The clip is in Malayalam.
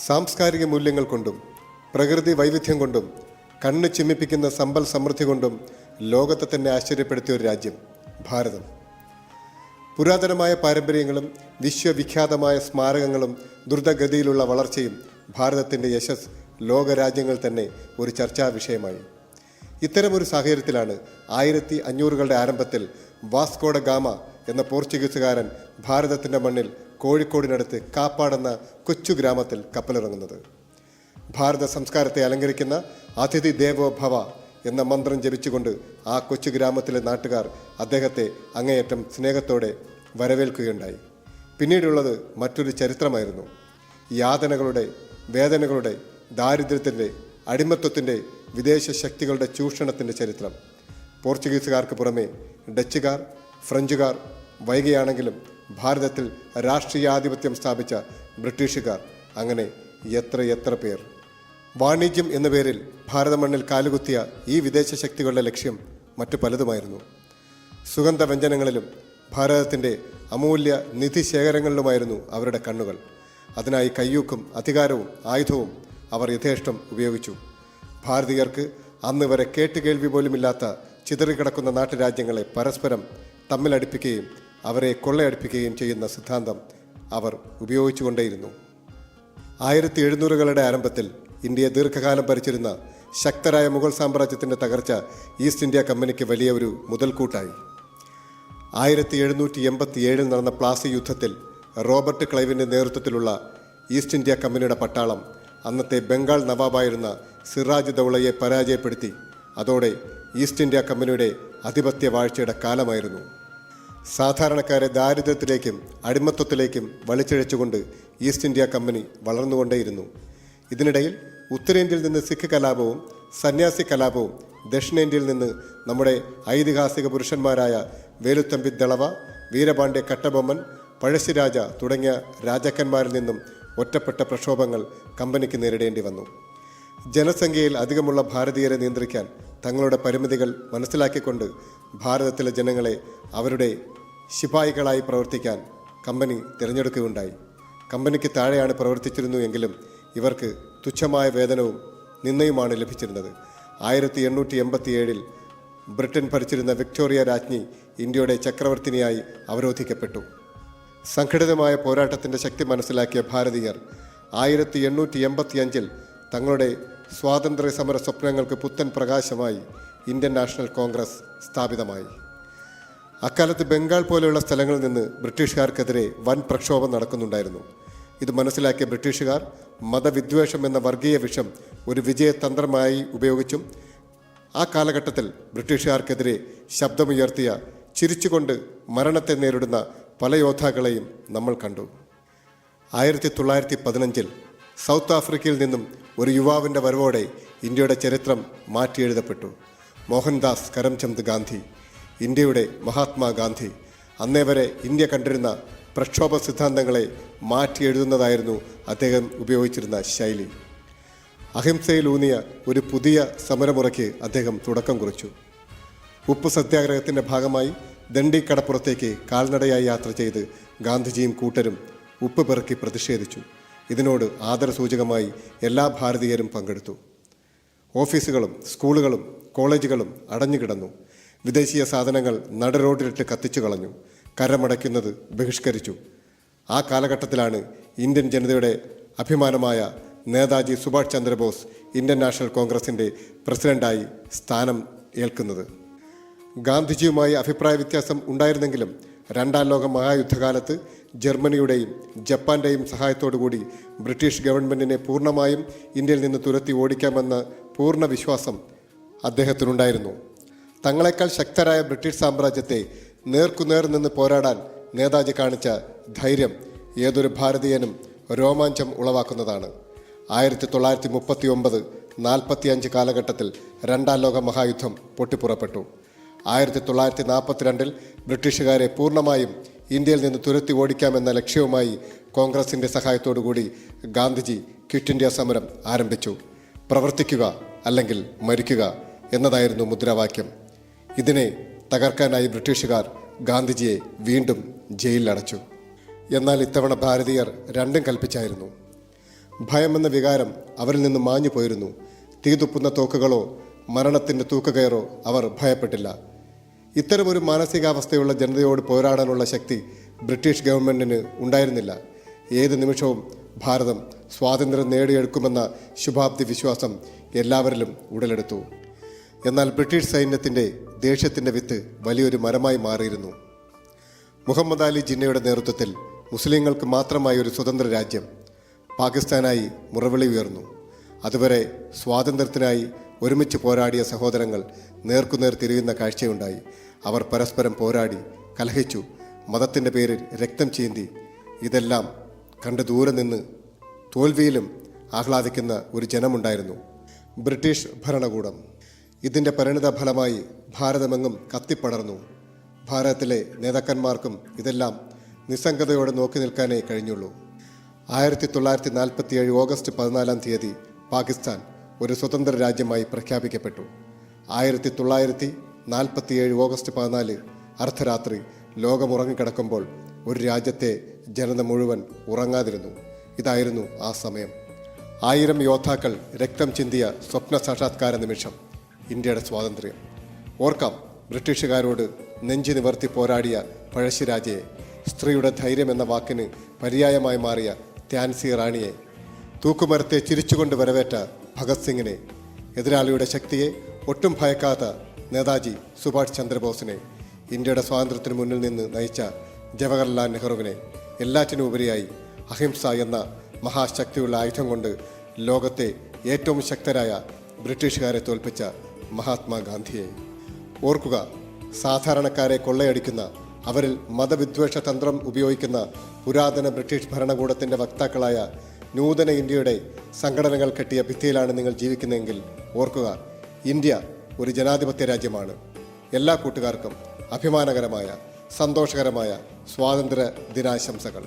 സാംസ്കാരിക മൂല്യങ്ങൾ കൊണ്ടും പ്രകൃതി വൈവിധ്യം കൊണ്ടും കണ്ണ് ചിമ്മിപ്പിക്കുന്ന സമ്പൽ സമൃദ്ധി കൊണ്ടും ലോകത്തെ തന്നെ ആശ്ചര്യപ്പെടുത്തിയ ഒരു രാജ്യം ഭാരതം. പുരാതനമായ പാരമ്പര്യങ്ങളും വിശ്വവിഖ്യാതമായ സ്മാരകങ്ങളും ദ്രുതഗതിയിലുള്ള വളർച്ചയും ഭാരതത്തിൻ്റെ യശസ് ലോകരാജ്യങ്ങൾ തന്നെ ഒരു ചർച്ചാ വിഷയമായി. ഇത്തരമൊരു സാഹചര്യത്തിലാണ് 1500കളുടെ ആരംഭത്തിൽ വാസ്കോഡ ഗാമ എന്ന പോർച്ചുഗീസുകാരൻ ഭാരതത്തിൻ്റെ മണ്ണിൽ കോഴിക്കോടിനടുത്ത് കാപ്പാടെന്ന കൊച്ചു ഗ്രാമത്തിൽ കപ്പലിറങ്ങുന്നത്. ഭാരത സംസ്കാരത്തെ അലങ്കരിക്കുന്ന അതിഥി ദേവോ ഭവ എന്ന മന്ത്രം ജപിച്ചുകൊണ്ട് ആ കൊച്ചു ഗ്രാമത്തിലെ നാട്ടുകാർ അദ്ദേഹത്തെ അങ്ങേയറ്റം സ്നേഹത്തോടെ വരവേൽക്കുകയുണ്ടായി. പിന്നീടുള്ളത് മറ്റൊരു ചരിത്രമായിരുന്നു. യാതനകളുടെ, വേദനകളുടെ, ദാരിദ്ര്യത്തിൻ്റെ, അടിമത്വത്തിൻ്റെ, വിദേശ ശക്തികളുടെ ചൂഷണത്തിൻ്റെ ചരിത്രം. പോർച്ചുഗീസുകാർക്ക് പുറമെ ഡച്ചുകാർ, ഫ്രഞ്ചുകാർ, വൈകിയാണെങ്കിലും ഭാരതത്തിൽ രാഷ്ട്രീയാധിപത്യം സ്ഥാപിച്ച ബ്രിട്ടീഷുകാർ, അങ്ങനെ എത്ര പേർ. വാണിജ്യം എന്ന പേരിൽ ഭാരതമണ്ണിൽ കാലുകുത്തിയ ഈ വിദേശ ശക്തികളുടെ ലക്ഷ്യം മറ്റു പലതുമായിരുന്നു. സുഗന്ധവ്യഞ്ജനങ്ങളിലും ഭാരതത്തിൻ്റെ അമൂല്യ നിധിശേഖരങ്ങളിലുമായിരുന്നു അവരുടെ കണ്ണുകൾ. അതിനായി കയ്യൂക്കും അധികാരവും ആയുധവും അവർ യഥേഷ്ടം ഉപയോഗിച്ചു. ഭാരതീയർക്ക് അന്ന് വരെ കേട്ടുകേൾവി പോലുമില്ലാത്ത ചിതറിക്കിടക്കുന്ന നാട്ടുരാജ്യങ്ങളെ പരസ്പരം തമ്മിലടിപ്പിക്കുകയും അവരെ കൊള്ളയടിപ്പിക്കുകയും ചെയ്യുന്ന സിദ്ധാന്തം അവർ ഉപയോഗിച്ചുകൊണ്ടേയിരുന്നു. 1700കളുടെ ആരംഭത്തിൽ ഇന്ത്യയെ ദീർഘകാലം ഭരിച്ചിരുന്ന ശക്തരായ മുഗൾ സാമ്രാജ്യത്തിൻ്റെ തകർച്ച ഈസ്റ്റ് ഇന്ത്യ കമ്പനിക്ക് വലിയ ഒരു മുതൽക്കൂട്ടായി. 1787 നടന്ന പ്ലാസി യുദ്ധത്തിൽ റോബർട്ട് ക്ലൈവിൻ്റെ നേതൃത്വത്തിലുള്ള ഈസ്റ്റ് ഇന്ത്യ കമ്പനിയുടെ പട്ടാളം അന്നത്തെ ബംഗാൾ നവാബായിരുന്ന സിറാജ് ദൗളയെ പരാജയപ്പെടുത്തി. അതോടെ ഈസ്റ്റ് ഇന്ത്യ കമ്പനിയുടെ ആധിപത്യ വാഴ്ചയുടെ കാലമായിരുന്നു. സാധാരണക്കാരെ ദാരിദ്ര്യത്തിലേക്കും അടിമത്വത്തിലേക്കും വലിച്ചിഴച്ചുകൊണ്ട് ഈസ്റ്റ് ഇന്ത്യ കമ്പനി വളർന്നുകൊണ്ടേയിരുന്നു. ഇതിനിടയിൽ ഉത്തരേന്ത്യയിൽ നിന്ന് സിഖ് കലാപവും സന്യാസി കലാപവും, ദക്ഷിണേന്ത്യയിൽ നിന്ന് നമ്മുടെ ഐതിഹാസിക പുരുഷന്മാരായ വേലുത്തമ്പി ദളവ, വീരപാണ്ഡ്യ കട്ടബൊമ്മൻ, പഴശ്ശിരാജ തുടങ്ങിയ രാജാക്കന്മാരിൽ നിന്നും ഒറ്റപ്പെട്ട പ്രക്ഷോഭങ്ങൾ കമ്പനിക്ക് നേരിടേണ്ടി വന്നു. ജനസംഖ്യയിൽ അധികമുള്ള ഭാരതീയരെ നിയന്ത്രിക്കാൻ തങ്ങളുടെ പരിമിതികൾ മനസ്സിലാക്കിക്കൊണ്ട് ഭാരതത്തിലെ ജനങ്ങളെ അവരുടെ ശിപായികളായി പ്രവർത്തിക്കാൻ കമ്പനി തിരഞ്ഞെടുക്കുകയുണ്ടായി. കമ്പനിക്ക് താഴെയാണ് പ്രവർത്തിച്ചിരുന്നു എങ്കിലും ഇവർക്ക് തുച്ഛമായ വേതനവും നിന്നയുമാണ് ലഭിച്ചിരുന്നത്. 1887 ബ്രിട്ടൻ ഭരിച്ചിരുന്ന വിക്ടോറിയ രാജ്ഞി ഇന്ത്യയുടെ ചക്രവർത്തിനിയായി അവരോധിക്കപ്പെട്ടു. സംഘടിതമായ പോരാട്ടത്തിൻ്റെ ശക്തി മനസ്സിലാക്കിയ ഭാരതീയർ 1885 തങ്ങളുടെ സ്വാതന്ത്ര്യ സമര സ്വപ്നങ്ങൾക്ക് പുത്തൻ പ്രകാശമായി ഇന്ത്യൻ നാഷണൽ കോൺഗ്രസ് സ്ഥാപിതമായി. അക്കാലത്ത് ബംഗാൾ പോലെയുള്ള സ്ഥലങ്ങളിൽ നിന്ന് ബ്രിട്ടീഷുകാർക്കെതിരെ വൻ പ്രക്ഷോഭം നടക്കുന്നുണ്ടായിരുന്നു. ഇത് മനസ്സിലാക്കിയ ബ്രിട്ടീഷുകാർ മതവിദ്വേഷം എന്ന വർഗീയ വിഷം ഒരു വിജയതന്ത്രമായി ഉപയോഗിച്ചും ആ കാലഘട്ടത്തിൽ ബ്രിട്ടീഷുകാർക്കെതിരെ ശബ്ദമുയർത്തിയ, ചിരിച്ചുകൊണ്ട് മരണത്തെ നേരിടുന്ന പല യോദ്ധാക്കളെയും നമ്മൾ കണ്ടു. 1915 സൗത്ത് ആഫ്രിക്കയിൽ നിന്നും ഒരു യുവാവിൻ്റെ വരവോടെ ഇന്ത്യയുടെ ചരിത്രം മാറ്റിയെഴുതപ്പെട്ടു. മോഹൻദാസ് കരംചന്ദ് ഗാന്ധി, ഇന്ത്യയുടെ മഹാത്മാഗാന്ധി, അന്നേ വരെ ഇന്ത്യ കണ്ടിരുന്ന പ്രക്ഷോഭ സിദ്ധാന്തങ്ങളെ മാറ്റിയെഴുതുന്നതായിരുന്നു അദ്ദേഹം ഉപയോഗിച്ചിരുന്ന ശൈലി. അഹിംസയിലൂന്നിയ ഒരു പുതിയ സമരമുറയ്ക്ക് അദ്ദേഹം തുടക്കം കുറിച്ചു. ഉപ്പ് സത്യാഗ്രഹത്തിൻ്റെ ഭാഗമായി ദണ്ഡി കടപ്പുറത്തേക്ക് കാൽനടയായി യാത്ര ചെയ്ത് ഗാന്ധിജിയും കൂട്ടരും ഉപ്പ് പെറുക്കി പ്രതിഷേധിച്ചു. ഇതിനോട് ആദരസൂചകമായി എല്ലാ ഭാരതീയരും പങ്കെടുത്തു. ഓഫീസുകളും സ്കൂളുകളും കോളേജുകളും അടഞ്ഞുകിടന്നു. വിദേശീയ സാധനങ്ങൾ നടുറോഡിലിട്ട് കത്തിച്ചു കളഞ്ഞു. കരമടയ്ക്കുന്നത് ബഹിഷ്കരിച്ചു. ആ കാലഘട്ടത്തിലാണ് ഇന്ത്യൻ ജനതയുടെ അഭിമാനമായ നേതാജി സുഭാഷ് ചന്ദ്രബോസ് ഇന്ത്യൻ നാഷണൽ കോൺഗ്രസിൻ്റെ പ്രസിഡന്റായി സ്ഥാനം ഏൽക്കുന്നത്. ഗാന്ധിജിയുമായി അഭിപ്രായ വ്യത്യാസം ഉണ്ടായിരുന്നെങ്കിലും രണ്ടാം ലോക മഹായുദ്ധകാലത്ത് ജർമ്മനിയുടെയും ജപ്പാന്റെയും സഹായത്തോടുകൂടി ബ്രിട്ടീഷ് ഗവൺമെൻറ്റിനെ പൂർണ്ണമായും ഇന്ത്യയിൽ നിന്ന് തുരത്തി ഓടിക്കാമെന്ന പൂർണ്ണ വിശ്വാസം അദ്ദേഹത്തിനുണ്ടായിരുന്നു. തങ്ങളെക്കാൾ ശക്തരായ ബ്രിട്ടീഷ് സാമ്രാജ്യത്തെ നേർക്കുനേർ നിന്ന് പോരാടാൻ നേതാജി കാണിച്ച ധൈര്യം ഏതൊരു ഭാരതീയനും രോമാഞ്ചം ഉളവാക്കുന്നതാണ്. 1939-45 കാലഘട്ടത്തിൽ രണ്ടാം ലോക മഹായുദ്ധം പൊട്ടിപ്പുറപ്പെട്ടു. 1942 ബ്രിട്ടീഷുകാരെ പൂർണ്ണമായും ഇന്ത്യയിൽ നിന്ന് തുരത്തി ഓടിക്കാമെന്ന ലക്ഷ്യവുമായി കോൺഗ്രസിൻ്റെ സഹായത്തോടുകൂടി ഗാന്ധിജി ക്വിറ്റ് ഇന്ത്യ സമരം ആരംഭിച്ചു. പ്രവർത്തിക്കുക അല്ലെങ്കിൽ മരിക്കുക എന്നതായിരുന്നു മുദ്രാവാക്യം. ഇതിനെ തകർക്കാനായി ബ്രിട്ടീഷുകാർ ഗാന്ധിജിയെ വീണ്ടും ജയിലിലടച്ചു. എന്നാൽ ഇത്തവണ ഭാരതീയർ രണ്ടും കൽപ്പിച്ചായിരുന്നു. ഭയമെന്ന വികാരം അവരിൽ നിന്ന് മാഞ്ഞു പോയിരുന്നു. തീതുപ്പുന്ന തോക്കുകളോ മരണത്തിൻ്റെ തൂക്കുകയറോ അവർ ഭയപ്പെട്ടില്ല. ഇത്തരമൊരു മാനസികാവസ്ഥയുള്ള ജനതയോട് പോരാടാനുള്ള ശക്തി ബ്രിട്ടീഷ് ഗവൺമെൻറ്റിന് ഉണ്ടായിരുന്നില്ല. ഏത് നിമിഷവും ഭാരതം സ്വാതന്ത്ര്യം നേടിയെടുക്കുമെന്ന ശുഭാപ്തി വിശ്വാസം എല്ലാവരിലും ഉടലെടുത്തു. എന്നാൽ ബ്രിട്ടീഷ് സൈന്യത്തിൻ്റെ ദേഷ്യത്തിൻ്റെ വിത്ത് വലിയൊരു മരമായി മാറിയിരുന്നു. മുഹമ്മദ് അലി ജിന്നയുടെ നേതൃത്വത്തിൽ മുസ്ലിങ്ങൾക്ക് മാത്രമായി ഒരു സ്വതന്ത്ര രാജ്യം പാകിസ്ഥാനായി മുറവിളി ഉയർന്നു. അതുവരെ സ്വാതന്ത്ര്യത്തിനായി ഒരുമിച്ച് പോരാടിയ സഹോദരങ്ങൾ നേർക്കുനേർ തിരിയുന്ന കാഴ്ചയുണ്ടായി. അവർ പരസ്പരം പോരാടി, കലഹിച്ചു, മതത്തിൻ്റെ പേരിൽ രക്തം ചീന്തി. ഇതെല്ലാം കണ്ട് ദൂരെ നിന്ന് തോൽവിയിലും ആഹ്ലാദിക്കുന്ന ഒരു ജനമുണ്ടായിരുന്നു, ബ്രിട്ടീഷ് ഭരണകൂടം. ഇതിൻ്റെ പരിണിത ഫലമായി ഭാരതമെങ്ങും കത്തിപ്പടർന്നു. ഭാരതത്തിലെ നേതാക്കന്മാർക്കും ഇതെല്ലാം നിസ്സംഗതയോടെ നോക്കി നിൽക്കാനേ കഴിഞ്ഞുള്ളൂ. 1947 ഓഗസ്റ്റ് 14 പാകിസ്ഥാൻ ഒരു സ്വതന്ത്ര രാജ്യമായി പ്രഖ്യാപിക്കപ്പെട്ടു. 1947 ഓഗസ്റ്റ് 14 അർദ്ധരാത്രി ലോകമുറങ്ങിക്കിടക്കുമ്പോൾ ഒരു രാജ്യത്തെ ജനത മുഴുവൻ ഉറങ്ങാതിരുന്നു. ഇതായിരുന്നു ആ സമയം. 1000 യോദ്ധാക്കൾ രക്തം ചിന്തിയ സ്വപ്ന സാക്ഷാത്കാര നിമിഷം, ഇന്ത്യയുടെ സ്വാതന്ത്ര്യം. ഓർക്കാം ബ്രിട്ടീഷുകാരോട് നെഞ്ചു നിവർത്തി പോരാടിയ പഴശ്ശിരാജയെ, സ്ത്രീയുടെ ധൈര്യം എന്ന വാക്കിന് പര്യായമായി മാറിയ ത്യാൻസി റാണിയെ, തൂക്കുമരത്തെ ചിരിച്ചുകൊണ്ട് വരവേറ്റ ഭഗത് സിംഗിനെ, എതിരാളിയുടെ ശക്തിയെ ഒട്ടും ഭയക്കാത്ത നേതാജി സുഭാഷ് ചന്ദ്രബോസിനെ, ഇന്ത്യയുടെ സ്വാതന്ത്ര്യത്തിന് മുന്നിൽ നിന്ന് നയിച്ച ജവഹർലാൽ നെഹ്റുവിനെ, എല്ലാറ്റിനും ഉപരിയായി അഹിംസ എന്ന മഹാശക്തിയുള്ള ആയുധം കൊണ്ട് ലോകത്തെ ഏറ്റവും ശക്തരായ ബ്രിട്ടീഷുകാരെ തോൽപ്പിച്ച മഹാത്മാഗാന്ധിയെ. ഓർക്കുക, സാധാരണക്കാരെ കൊള്ളയടിക്കുന്ന, അവരിൽ മതവിദ്വേഷ തന്ത്രം ഉപയോഗിക്കുന്ന പുരാതന ബ്രിട്ടീഷ് ഭരണകൂടത്തിൻ്റെ വക്താക്കളായ നൂതന ഇന്ത്യയുടെ സംഘടനകൾ കെട്ടിയ ഭിത്തിയിലാണ് നിങ്ങൾ ജീവിക്കുന്നതെങ്കിൽ ഓർക്കുക, ഇന്ത്യ ഒരു ജനാധിപത്യ രാജ്യമാണ്. എല്ലാ കൂട്ടുകാർക്കും അഭിമാനകരമായ സന്തോഷകരമായ സ്വാതന്ത്ര്യ ദിനാശംസകൾ.